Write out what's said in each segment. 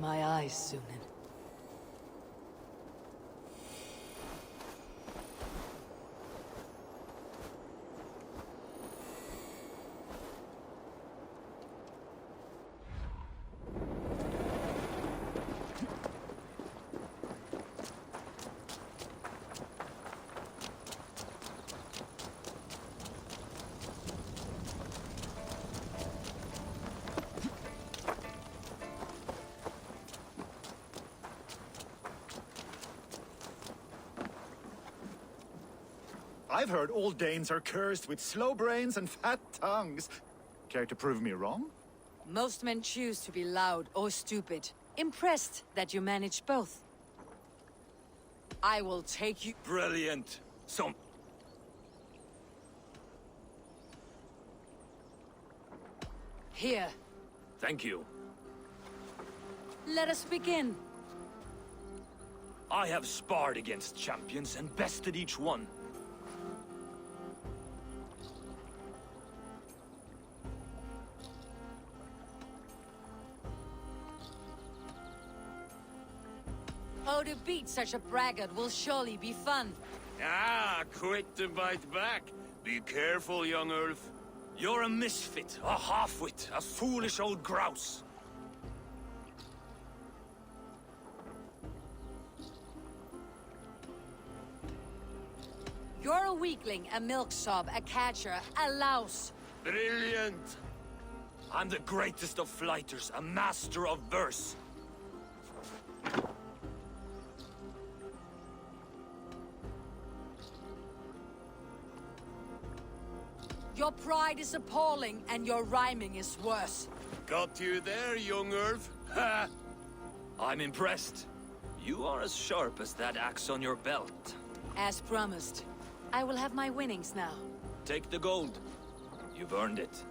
my eyes, Sunan. I've heard all Danes are cursed with slow brains and fat tongues. Care to prove me wrong? Most men choose to be loud or stupid. Impressed that you manage both. I will take you— Brilliant. Here. Thank you. Let us begin. I have sparred against champions and bested each one. Oh, to beat such a braggart will surely be fun. Ah, quick to bite back. Be careful, young Ulf. You're a misfit, a half-wit, a foolish old grouse. You're a weakling, a milksop, a catcher, a louse. Brilliant! I'm the greatest of flighters, a master of verse. Your pride is appalling, and your rhyming is worse. Got you there, young Ulf. Ha! I'm impressed. You are as sharp as that axe on your belt. As promised. I will have my winnings now. Take the gold. You've earned it.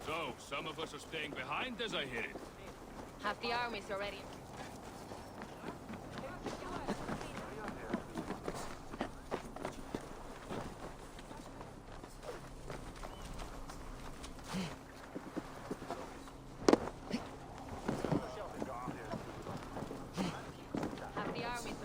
So, some of us are staying behind as I hear it. Half the army's already. Half the army's already.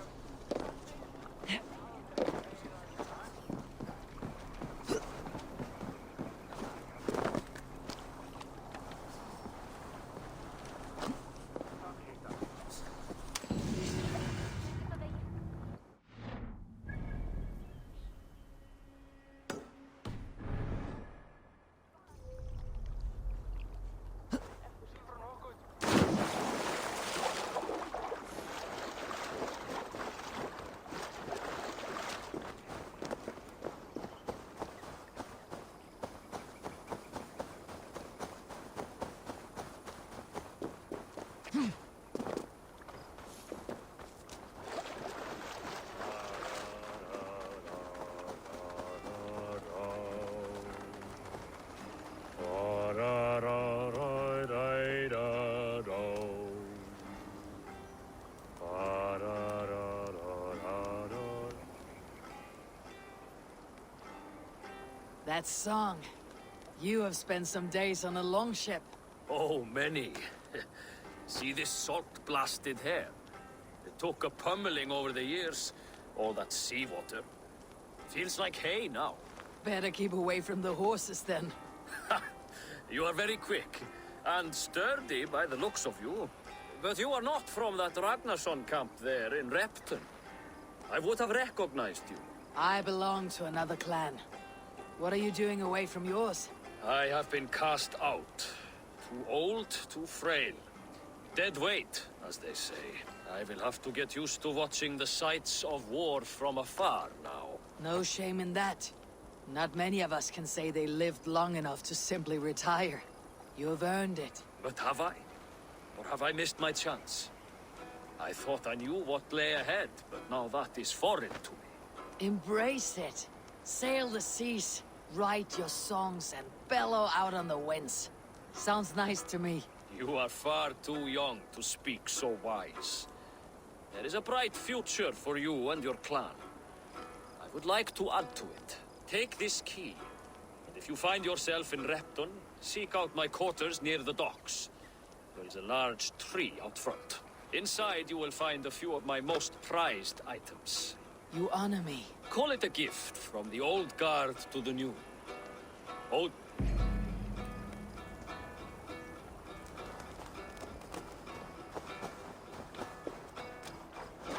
That song. You have spent some days on a longship. Oh, many. See this salt-blasted hair? It took a pummeling over the years. All that seawater. Feels like hay now. Better keep away from the horses then. You are very quick. And sturdy by the looks of you. But you are not from that Ragnarsson camp there in Repton. I would have recognized you. I belong to another clan. What are you doing away from yours? I have been cast out. Too old, too frail. Dead weight, as they say. I will have to get used to watching the sights of war from afar now. No shame in that. Not many of us can say they lived long enough to simply retire. You have earned it. But have I? Or have I missed my chance? I thought I knew what lay ahead, but now that is foreign to me. Embrace it. Sail the seas, write your songs, and bellow out on the winds. Sounds nice to me. You are far too young to speak so wise. There is a bright future for you and your clan. I would like to add to it. Take this key, and if you find yourself in Repton, seek out my quarters near the docks. There is a large tree out front. Inside you will find a few of my most prized items. You honor me. Call it a gift from the old guard to the new. Oh,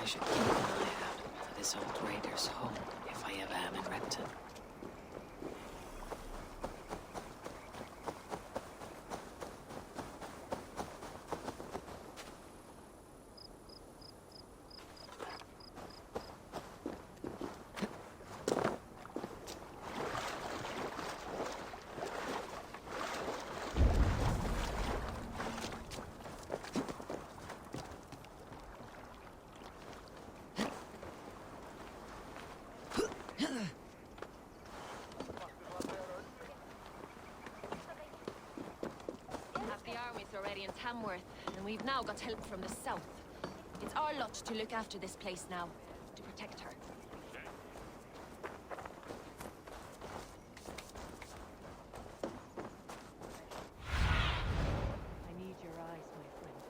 I should keep an eye out for this old raider's home if I ever am in Repton. Half the army's already in Tamworth, and we've now got help from the south. It's our lot to look after this place now, to protect her. I need your eyes, my friend.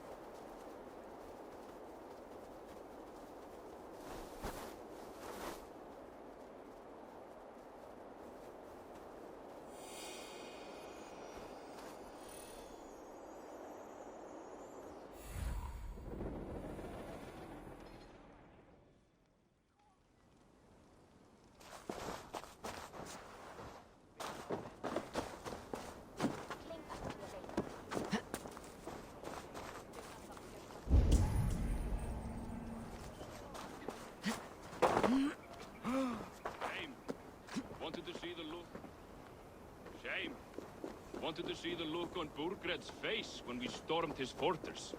Shame. Wanted to see the look. Shame. Wanted to see the look on Burgred's face when we stormed his fortress.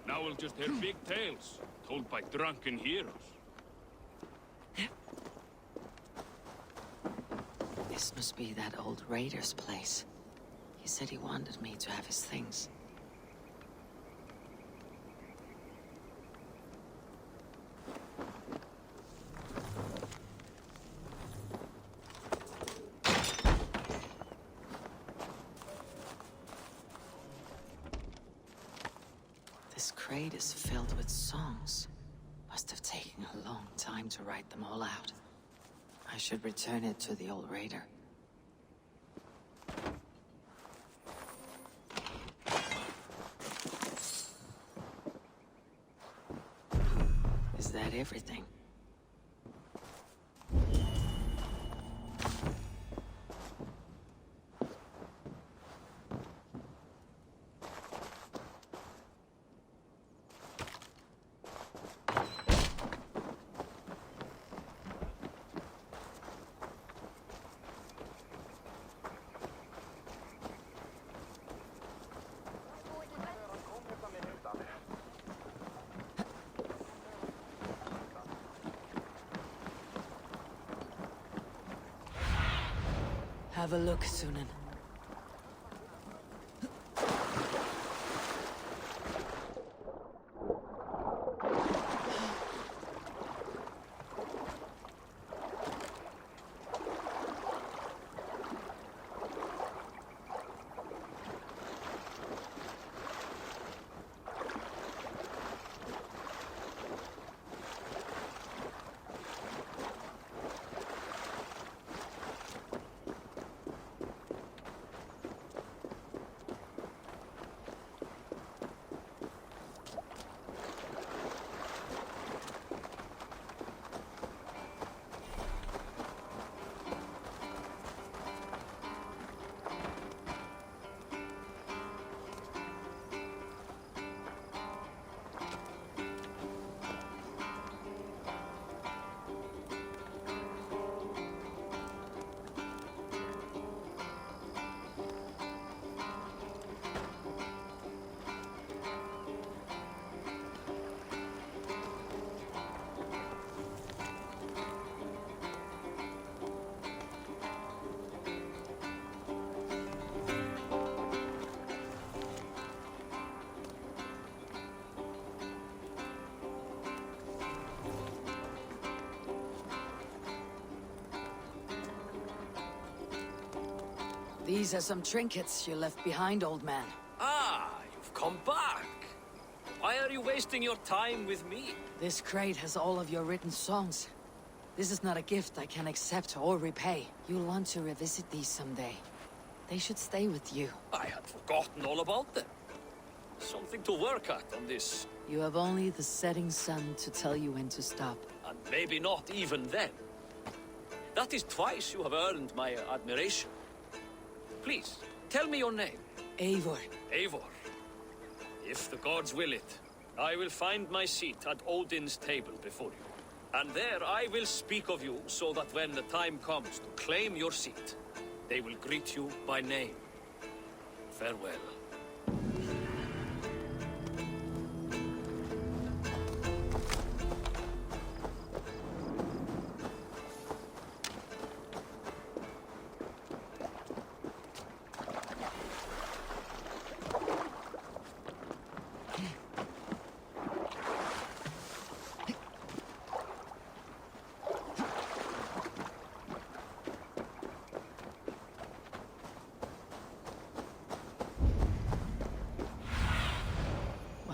Now we'll just hear big tales, told by drunken heroes. This must be that old raider's place. He said he wanted me to have his things. This crate is filled with songs. Must have taken a long time to write them all out. I should return it to the old raider. Is that everything? Have a look, Sunan. These are some trinkets you left behind, old man. Ah, you've come back. Why are you wasting your time with me? This crate has all of your written songs. This is not a gift I can accept or repay. You'll want to revisit these someday. They should stay with you. I had forgotten all about them. Something to work at on this. You have only the setting sun to tell you when to stop. And maybe not even then. That is twice you have earned my admiration. Please, tell me your name. Eivor. Eivor. If the gods will it, I will find my seat at Odin's table before you. And there I will speak of you so that when the time comes to claim your seat, they will greet you by name. Farewell.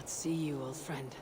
See you, old friend.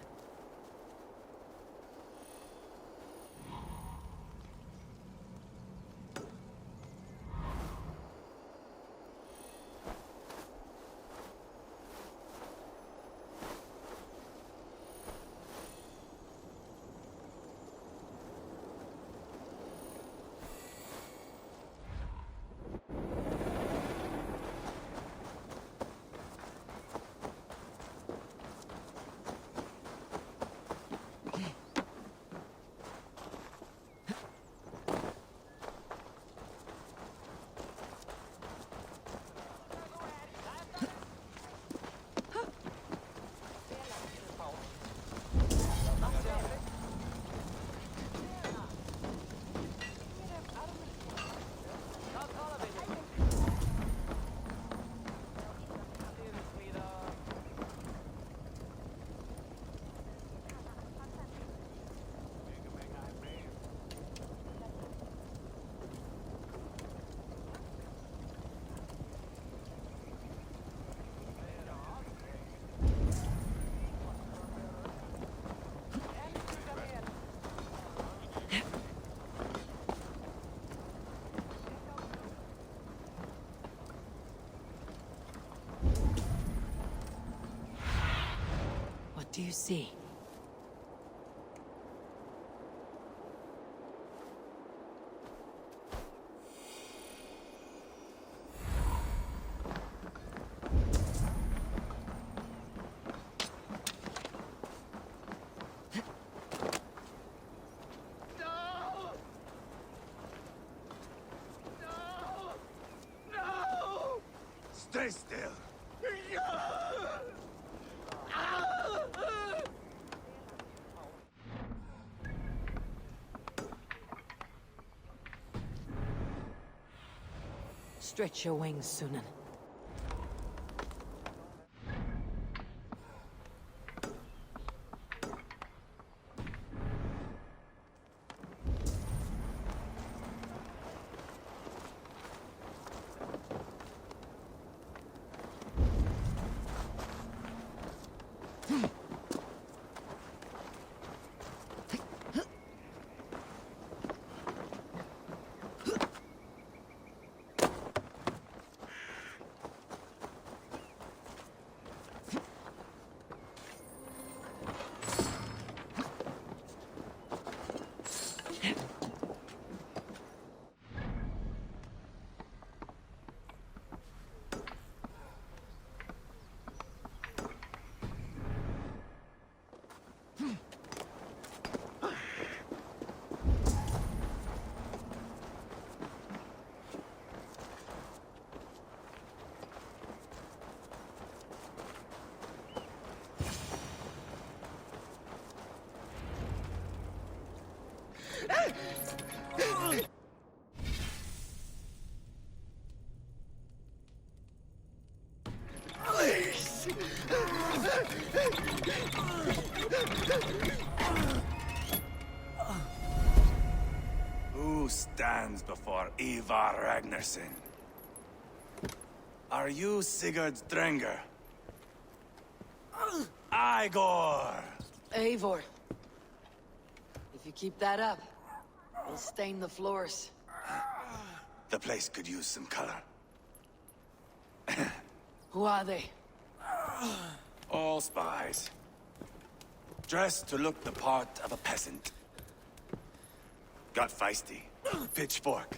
What do you see? Stay still. Stretch your wings, Sunan. Who stands before Ivar Ragnarsson? Are you Sigurd Drenger? Igor! Eivor. If you keep that up, we'll stain the floors. The place could use some color. Who are they? All spies. Dressed to look the part of a peasant. Got feisty. Pitchfork.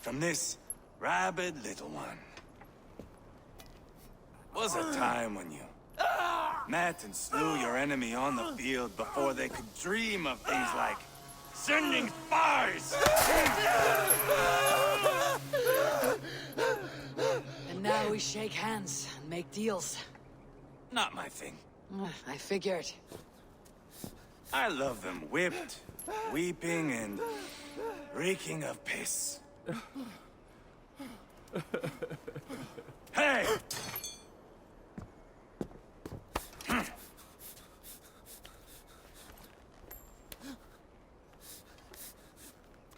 From this rabid little one. Was a time when you met and slew your enemy on the field before they could dream of things like sending spies! And now we shake hands and make deals. Not my thing. I figured. I love them whipped, weeping, and reeking of piss. Hey!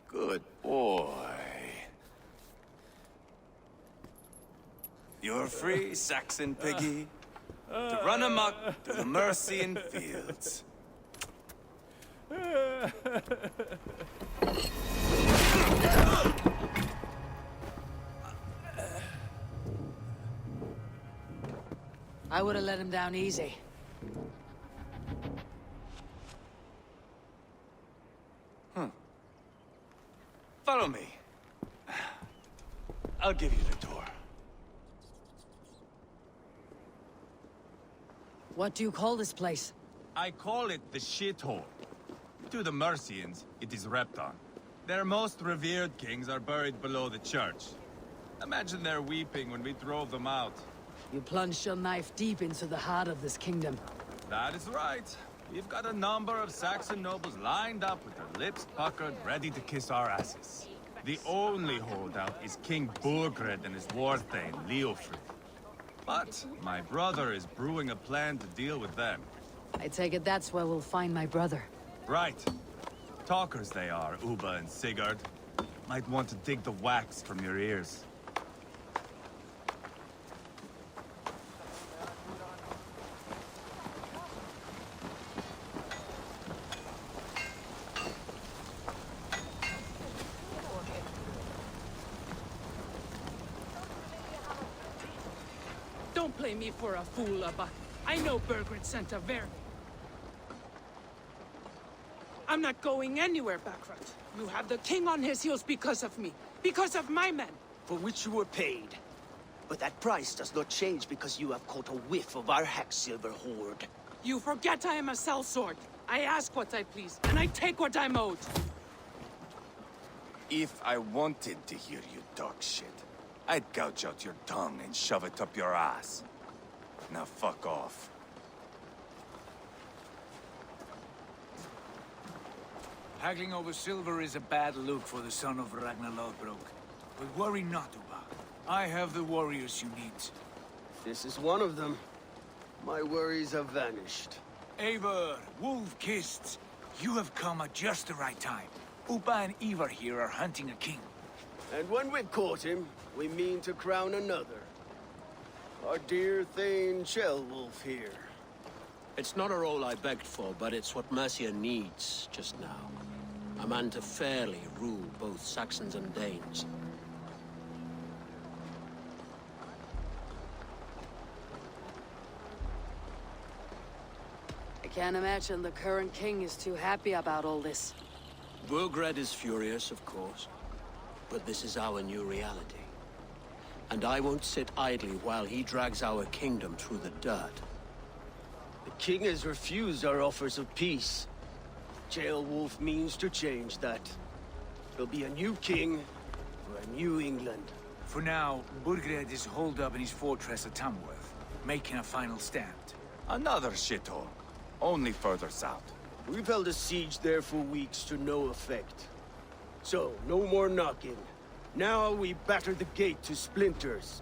Good boy. You're free, Saxon piggy, to run amok to the Mercian fields. I would have let him down easy. Follow me. I'll give you the tour. What do you call this place? I call it the shithole. To the Mercians, it is Repton. Their most revered kings are buried below the church. Imagine their weeping when we drove them out. You plunged your knife deep into the heart of this kingdom. That is right. We've got a number of Saxon nobles lined up with their lips puckered, ready to kiss our asses. The only holdout is King Burgred and his warthane, Leofrid. But my brother is brewing a plan to deal with them. I take it that's where we'll find my brother. Right. Talkers they are, Uba and Sigurd. Might want to dig the wax from your ears. Don't play me for a fool, Abba. I know Burgred sent a ver... I'm not going anywhere, Backrut. You have the king on his heels because of me. Because of my men. For which you were paid. But that price does not change because you have caught a whiff of our Hacksilver hoard. You forget I am a sellsword. I ask what I please, and I take what I'm owed. If I wanted to hear you talk shit, I'd gouge out your tongue and shove it up your ass. Now fuck off. Haggling over silver is a bad look for the son of Ragnar Lodbrok. But worry not, Uba. I have the warriors you need. This is one of them. My worries have vanished. Eivor, Wolf-Kissed, you have come at just the right time. Uba and Ivar here are hunting a king. And when we've caught him, we mean to crown another. Our dear Thane Ceolwulf here. It's not a role I begged for, but it's what Mercia needs just now. A man to fairly rule both Saxons and Danes. I can't imagine the current king is too happy about all this. Burgred is furious, of course. But this is our new reality. And I won't sit idly while he drags our kingdom through the dirt. The king has refused our offers of peace. Ceolwulf means to change that. There'll be a new king for a new England. For now, Burgred is holed up in his fortress at Tamworth, making a final stand. Another shithole. Only further south. We've held a siege there for weeks to no effect. So, no more knocking. Now we batter the gate to splinters.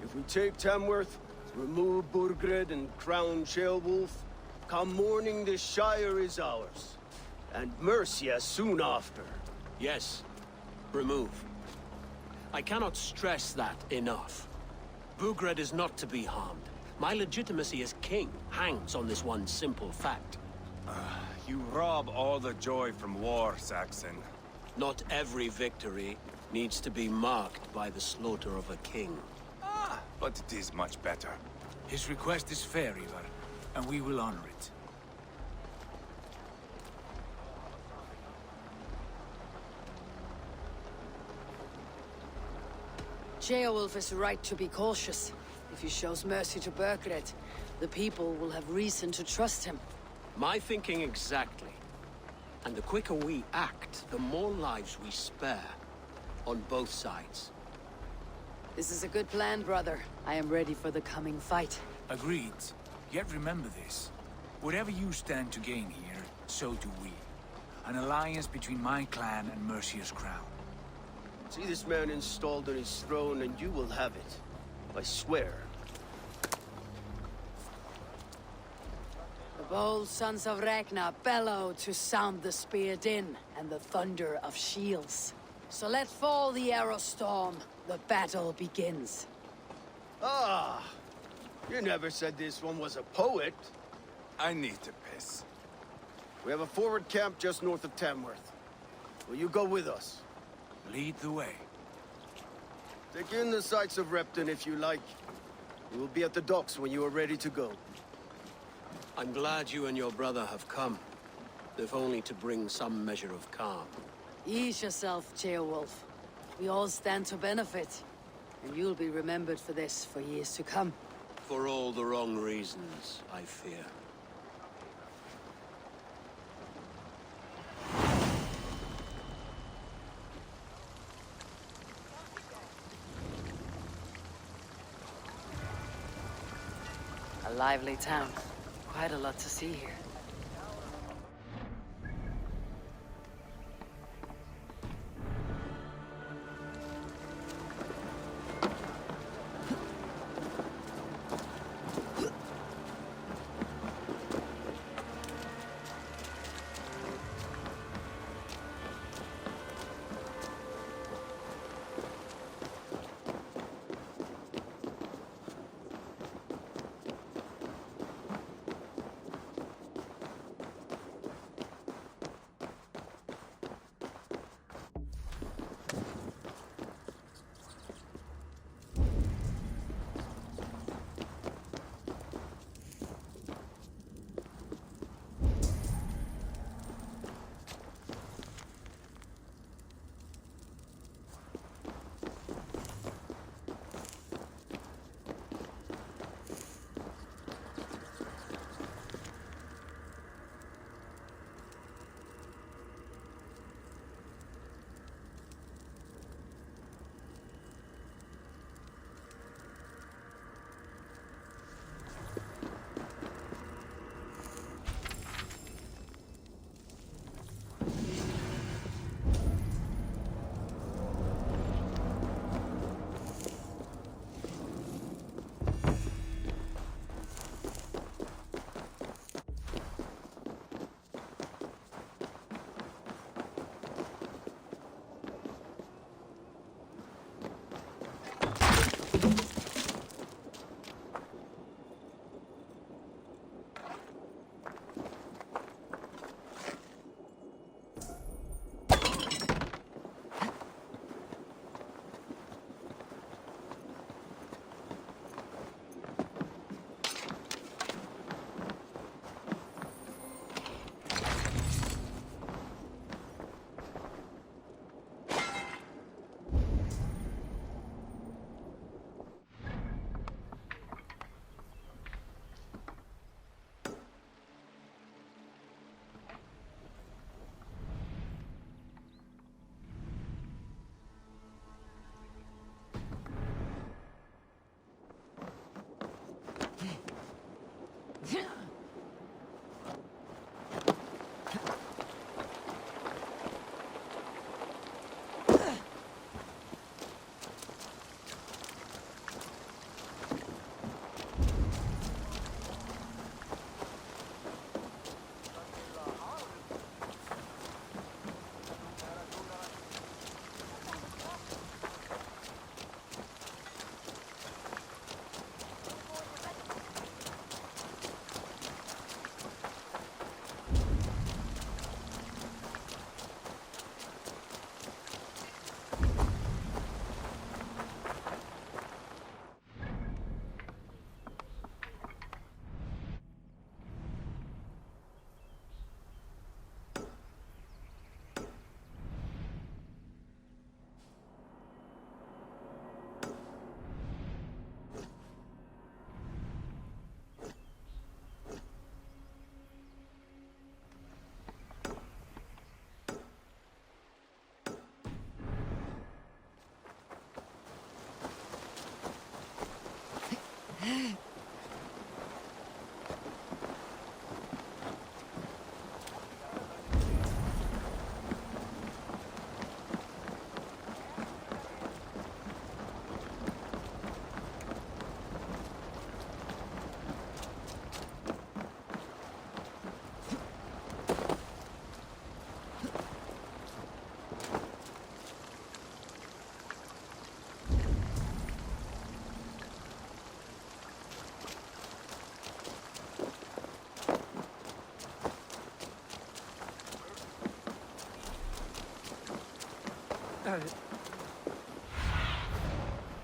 If we take Tamworth, remove Burgred and crown Ceolwulf, come morning the Shire is ours. And Mercia soon after. Yes, remove. I cannot stress that enough. Bugred is not to be harmed. My legitimacy as king hangs on this one simple fact. You rob all the joy from war, Saxon. Not every victory needs to be marked by the slaughter of a king. But it is much better. His request is fair, Ivar, and we will honor it. Ceolwulf is right to be cautious. If he shows mercy to Burgred, the people will have reason to trust him. My thinking exactly. And the quicker we act, the more lives we spare. On both sides. This is a good plan, brother. I am ready for the coming fight. Agreed. Yet remember this. Whatever you stand to gain here, so do we. An alliance between my clan and Mercia's crown. See this man installed on his throne, and you will have it. I swear. The bold sons of Ragnar bellow to sound the spear din and the thunder of shields. So let fall the arrow storm. The battle begins. Ah! You never said this one was a poet. I need to piss. We have a forward camp just north of Tamworth. Will you go with us? Lead the way. Take in the sights of Repton if you like. We will be at the docks when you are ready to go. I'm glad you and your brother have come. If only to bring some measure of calm. Ease yourself, Ceolwulf. We all stand to benefit. And you'll be remembered for this for years to come. For all the wrong reasons, I fear. A lively town. Quite a lot to see here.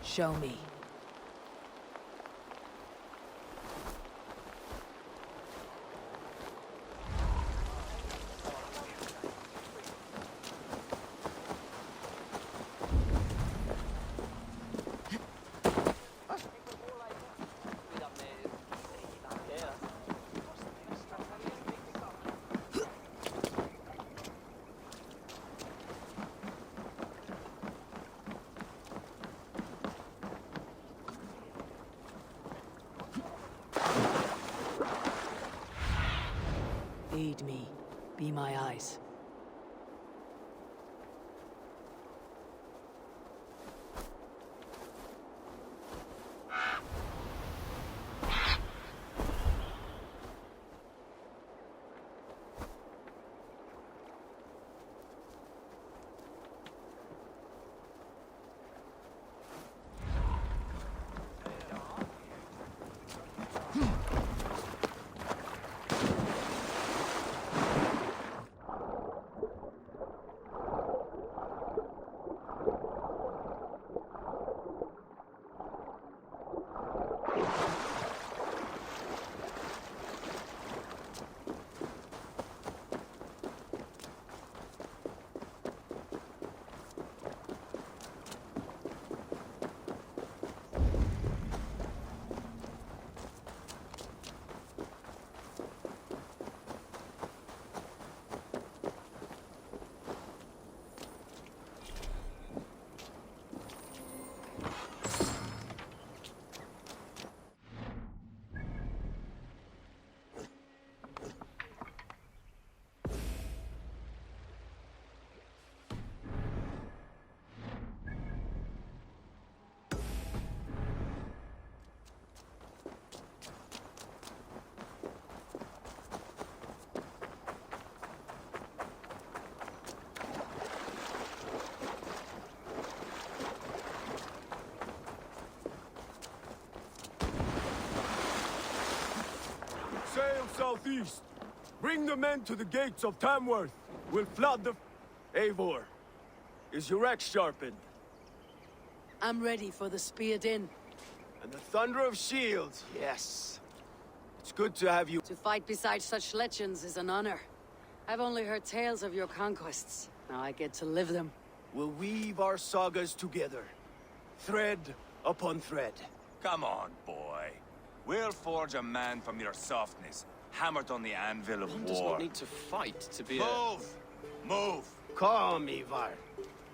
Show me. Aid me. Be my eyes. Sail southeast. Bring the men to the gates of Tamworth. We'll flood the... Eivor, is your axe sharpened? I'm ready for the spear din. And the thunder of shields, yes. It's good to have you... To fight beside such legends is an honor. I've only heard tales of your conquests. Now I get to live them. We'll weave our sagas together. Thread upon thread. Come on, boy. We'll forge a man from your softness, hammered on the anvil of One war. does not need to fight to be Move! Move! Calm, Ivar.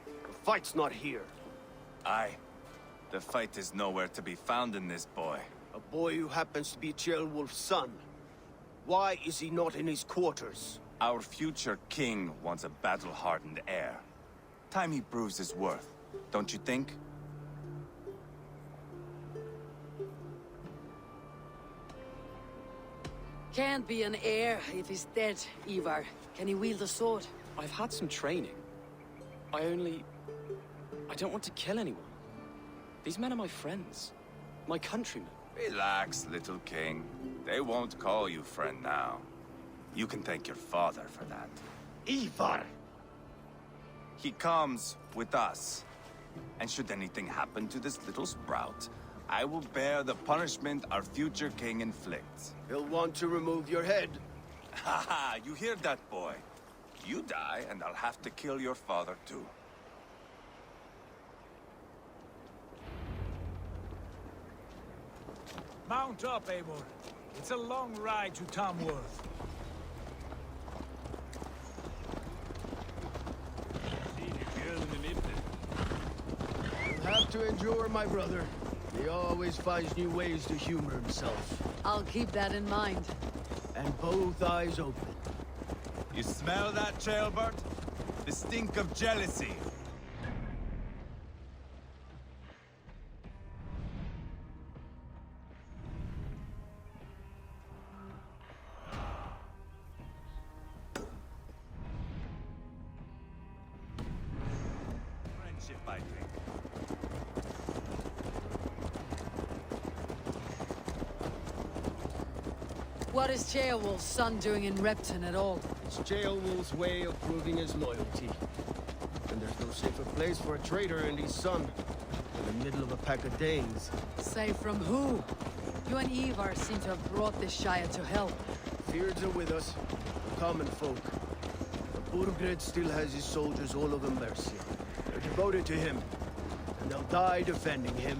The fight's not here. Aye. The fight is nowhere to be found in this boy. A boy who happens to be Ceolwulf's son. Why is he not in his quarters? Our future king wants a battle-hardened heir. Time he proves his worth, don't you think? Can't be an heir if he's dead, Ivar. Can he wield a sword? I've had some training. I don't want to kill anyone. These men are my friends. My countrymen. Relax, little king. They won't call you friend now. You can thank your father for that. Ivar! He comes with us. And should anything happen to this little sprout, I will bear the punishment our future king inflicts. He'll want to remove your head. Haha, you hear that, boy? You die, and I'll have to kill your father, too. Mount up, Eivor. It's a long ride to Tamworth. You'll have to endure, my brother. He always finds new ways to humor himself. I'll keep that in mind. And both eyes open. You smell that, Ceolbert? The stink of jealousy. Friendship, I think. What is Ceolwulf's son doing in Repton at all? It's Ceolwulf's way of proving his loyalty. The And there's no safer place for a traitor in the sun in the middle of a pack of Danes. Safe from who? You and Ivar seem to have brought this Shire to hell. Fears are with us, the common folk. But Burgred still has his soldiers all over Mercia. They're devoted to him, and they'll die defending him.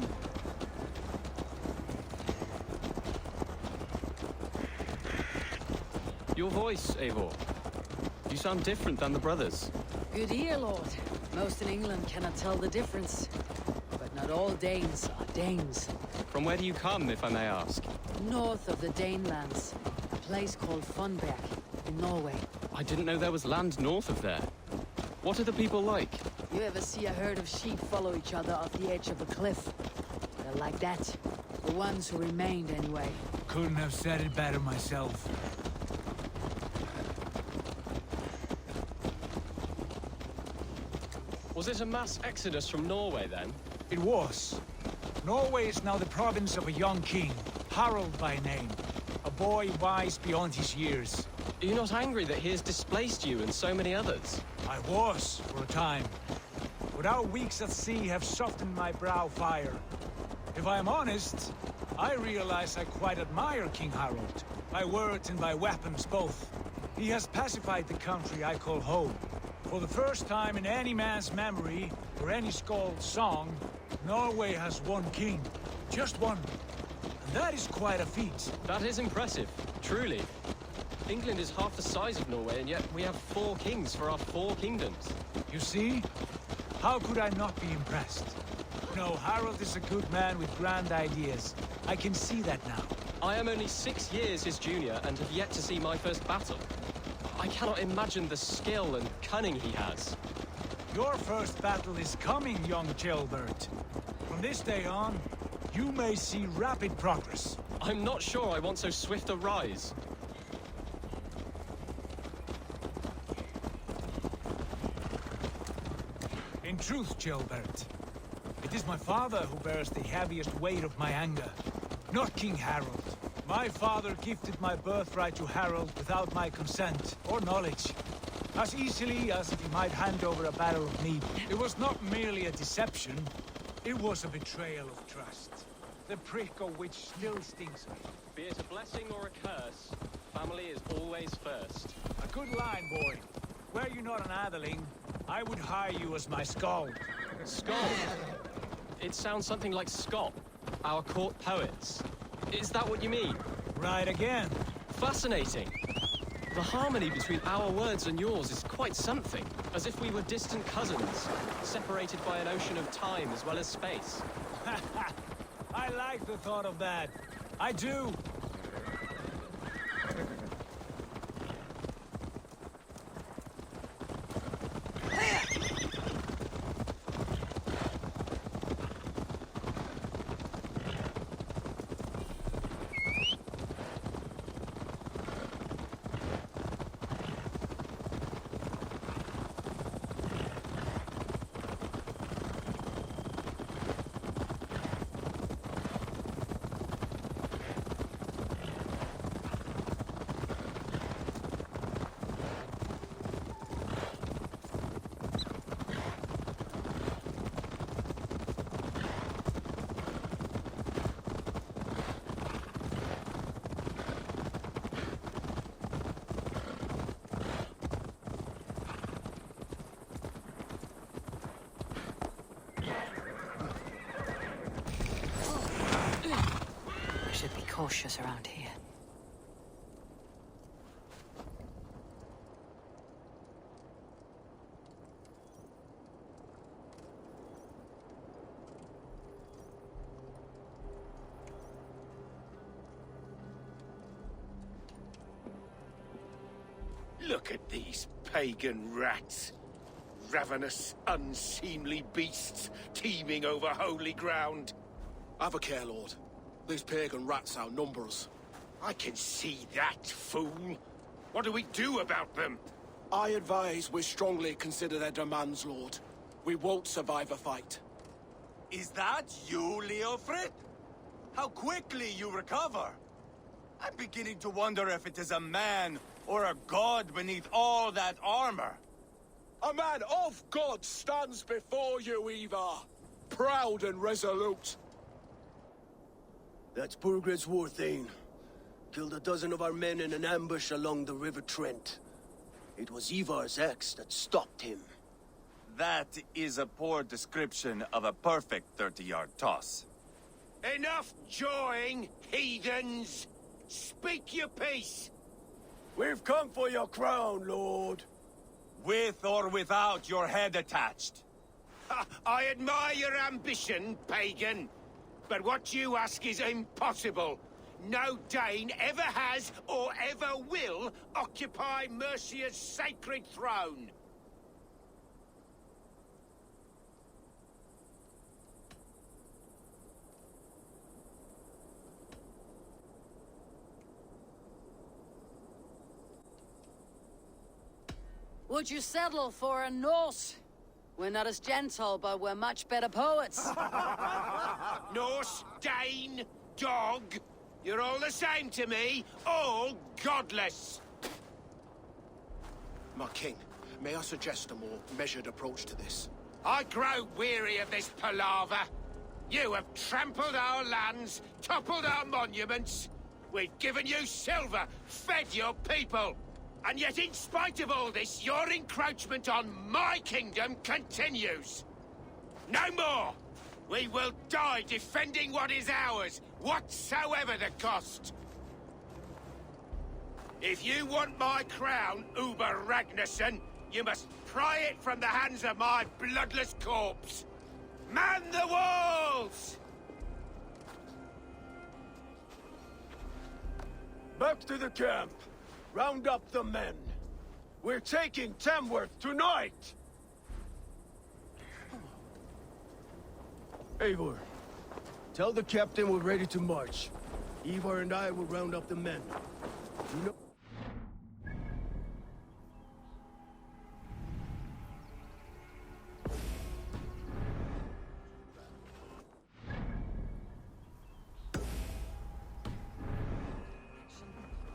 Your voice, Eivor. You sound different than the brothers. Good ear, Lord. Most in England cannot tell the difference. But not all Danes are Danes. From where do you come, if I may ask? North of the Danelands. A place called Funberg, in Norway. I didn't know there was land north of there. What are the people like? You ever see a herd of sheep follow each other off the edge of a cliff? They're like that. The ones who remained, anyway. Couldn't have said it better myself. Was it a mass exodus from Norway, then? It was. Norway is now the province of a young king, Harald by name. A boy wise beyond his years. Are you not angry that he has displaced you and so many others? I was, for a time. But our weeks at sea have softened my brow fire. If I am honest, I realize I quite admire King Harald. By words and by weapons both. He has pacified the country I call home. For the first time in any man's memory, or any skald's song, Norway has one king. Just one. And that is quite a feat. That is impressive, truly. England is half the size of Norway, and yet we have 4 kings for our 4 kingdoms. You see? How could I not be impressed? No, Harald is a good man with grand ideas. I can see that now. I am only 6 years his junior, and have yet to see my first battle. I cannot imagine the skill and cunning he has. Your first battle is coming, young jailbird. From this day on, you may see rapid progress. I'm not sure I want so swift a rise. In truth, jailbird, it is my father who bears the heaviest weight of my anger, not King Harald. My father gifted my birthright to Harald without my consent or knowledge. As easily as if he might hand over a barrel of meat. It was not merely a deception, it was a betrayal of trust. The prick of which still stings me. Be it a blessing or a curse, family is always first. A good line, boy. Were you not an atheling, I would hire you as my skald. Skald? It sounds something like Scott, our court poets. Is that what you mean? Right again. Fascinating. The harmony between our words and yours is quite something. As if we were distant cousins, separated by an ocean of time as well as space. I like the thought of that. I do. Should be cautious around here. Look at these pagan rats. Ravenous, unseemly beasts teeming over holy ground. Have a care, Lord. These pagan rats outnumber us. I can see that, fool. What do we do about them? I advise we strongly consider their demands, Lord. We won't survive a fight. Is that you, Leofrid? How quickly you recover! I'm beginning to wonder if it is a man or a god beneath all that armor. A man of God stands before you, Ivar. Proud and resolute. That's Burgred's Warthane. Killed a dozen of our men in an ambush along the River Trent. It was Ivar's axe that stopped him. That is a poor description of a perfect 30-yard toss. Enough jawing, heathens! Speak your piece! We've come for your crown, Lord. With or without your head attached. I admire your ambition, pagan. But what you ask is impossible. No Dane ever has or ever will occupy Mercia's sacred throne. Would you settle for a Norse? We're not as gentle, but we're much better poets. Norse, Dane, dog. You're all the same to me. All godless. My king, may I suggest a more measured approach to this? I grow weary of this palaver. You have trampled our lands, toppled our monuments. We've given you silver, fed your people. And yet, in spite of all this, your encroachment on my kingdom continues. No more! We will die defending what is ours, whatsoever the cost. If you want my crown, Uber Ragnarsson, you must pry it from the hands of my bloodless corpse. Man the walls! Back to the camp. Round up the men. We're taking Tamworth tonight! Eivor, tell the captain we're ready to march. Ivar and I will round up the men. You know...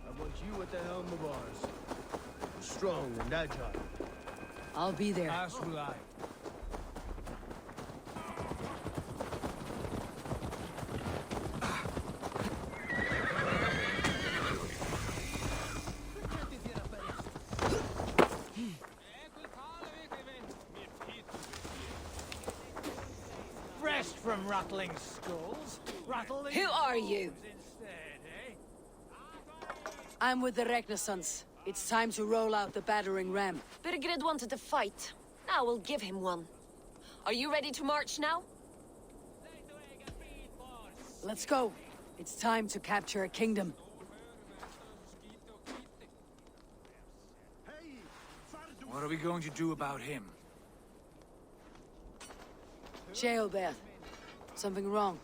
I want you at the helm of ours. Strong and agile. I'll be there. As will I. Rest from rattling skulls. Rattle Who are you? instead, eh? I'm with the Ragnarsons. It's time to roll out the battering ram. Birgred wanted to fight. Now we'll give him one. Are you ready to march now? Let's go. It's time to capture a kingdom. What are we going to do about him? Sheolbert. Something wrong?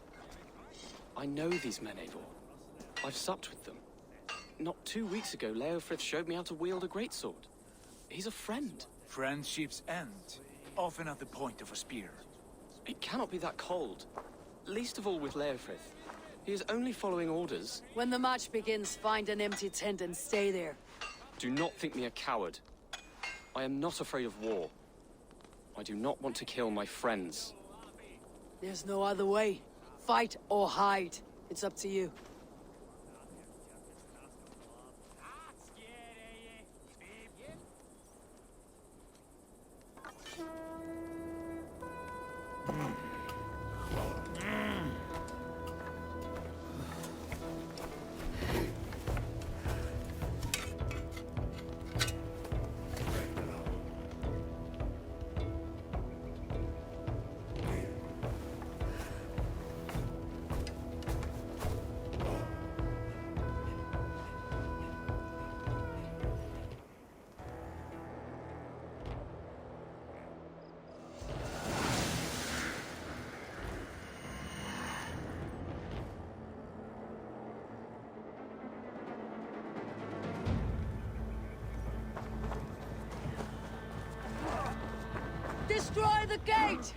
I know these men, Eivor. I've supped with them. Not 2 weeks ago, Leofrith showed me how to wield a greatsword. He's a friend. Friendships end, often at the point of a spear. It cannot be that cold. Least of all with Leofrith. He is only following orders. When the march begins, find an empty tent and stay there. Do not think me a coward. I am not afraid of war. I do not want to kill my friends. There's no other way. Fight or hide. It's up to you. Destroy the gate!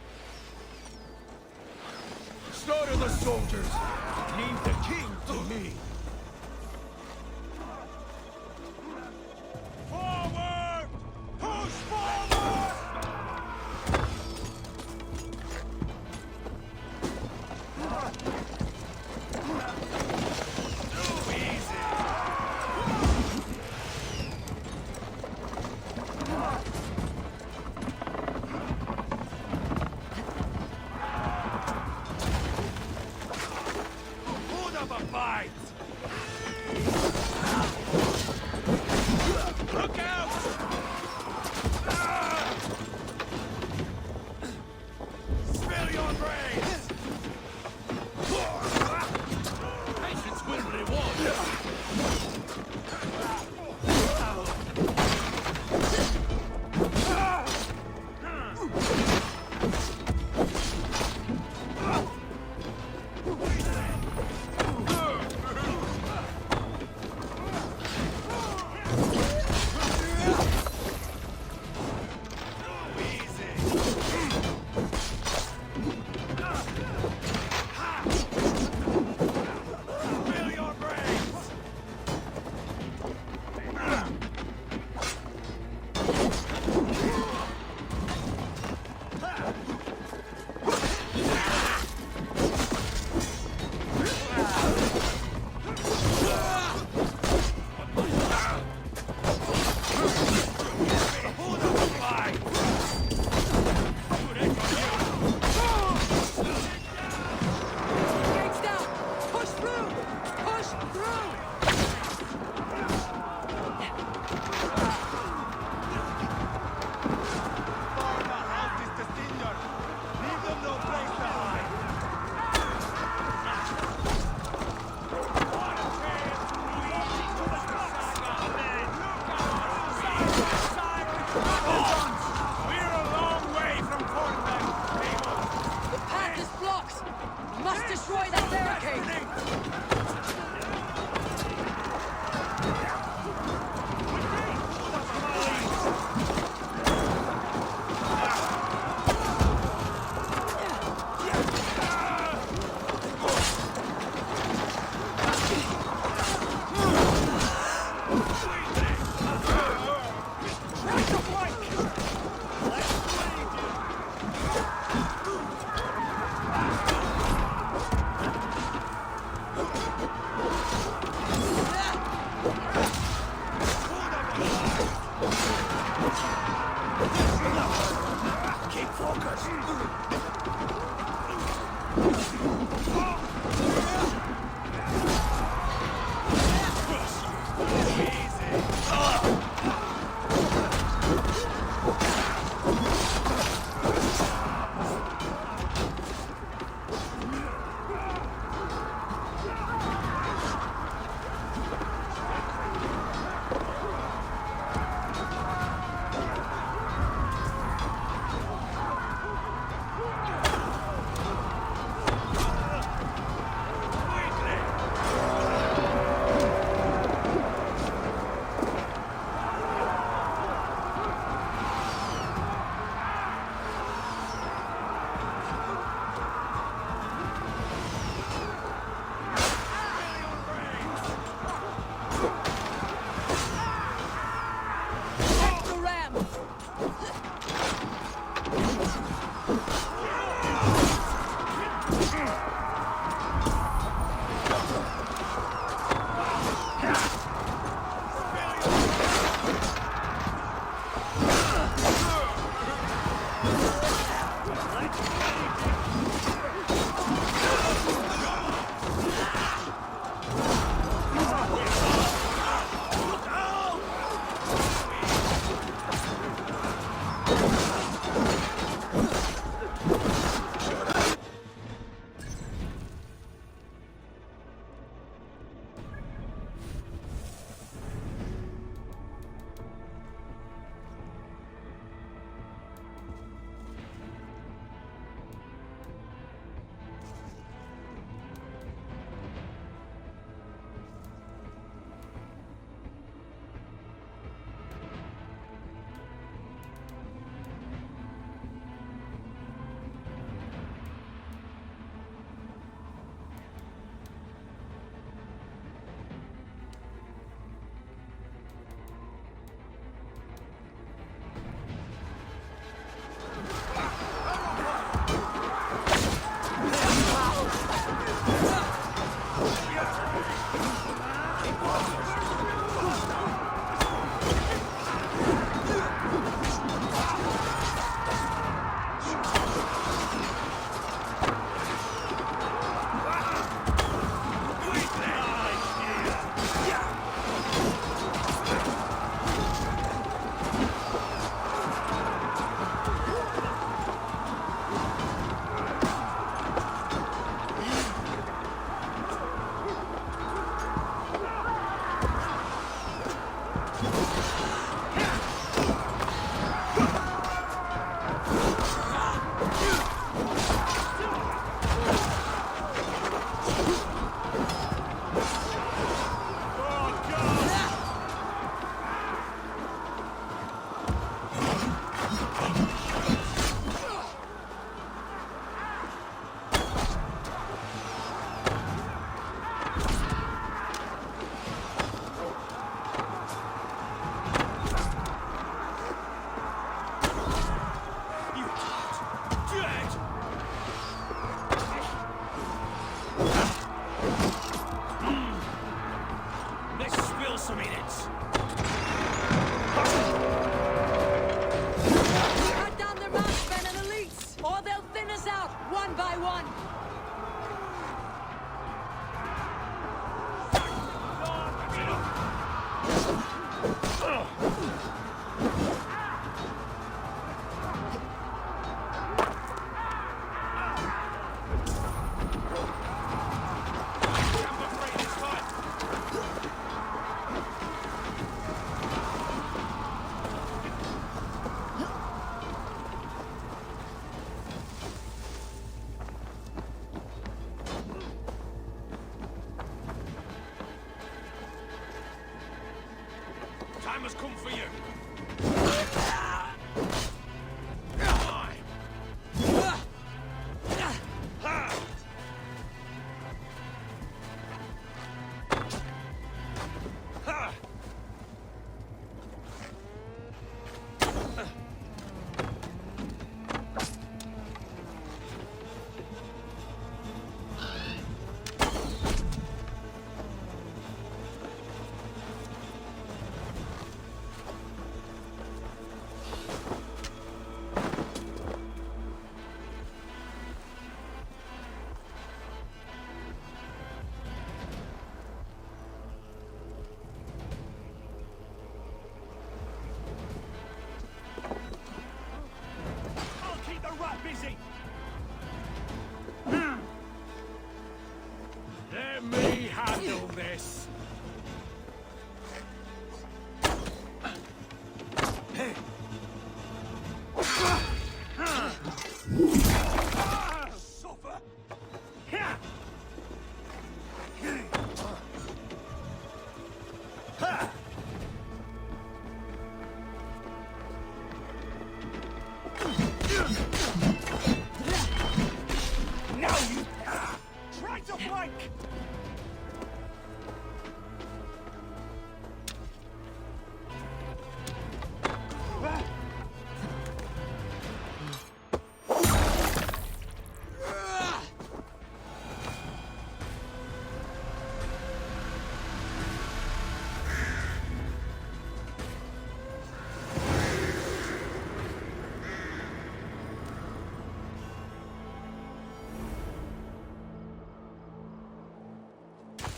Slaughter the soldiers! Leave the king to me! Forward! Push forward! Keep focused.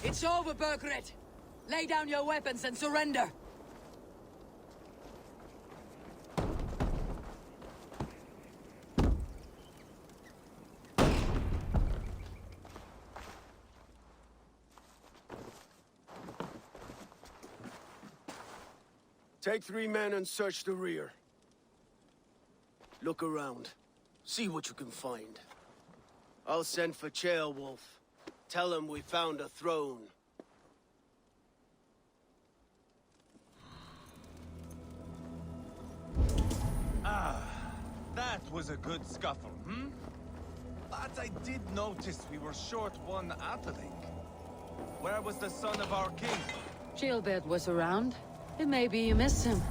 It's over, Burgred. Lay down your weapons and surrender. Take 3 men and search the rear. Look around. See what you can find. I'll send for Ceolwulf. Tell him we found a throne. That was a good scuffle, hmm? But I did notice we were short one atheling. Where was the son of our king? Gilbert was around. It may be you missed him.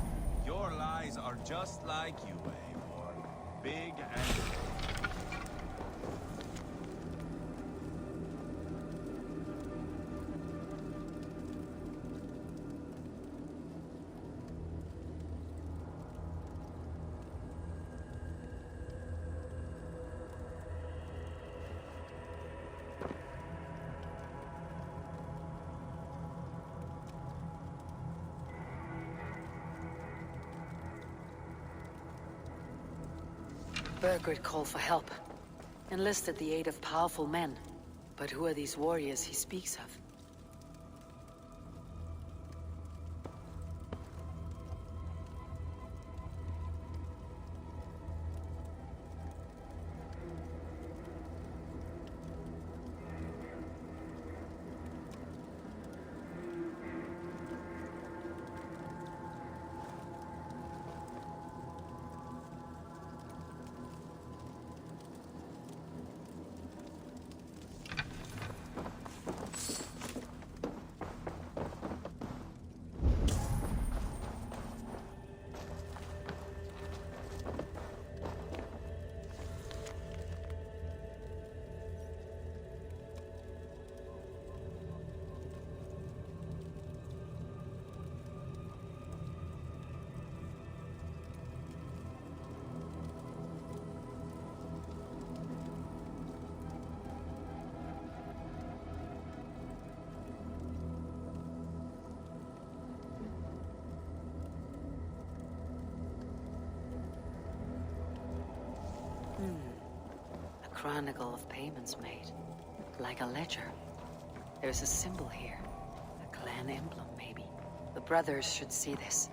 Your lies are just like you, Eivor. Big and... Burgred called for help. Enlisted the aid of powerful men. But who are these warriors he speaks of? A chronicle of payments made. Like a ledger. There's a symbol here. A clan emblem, maybe. The brothers should see this.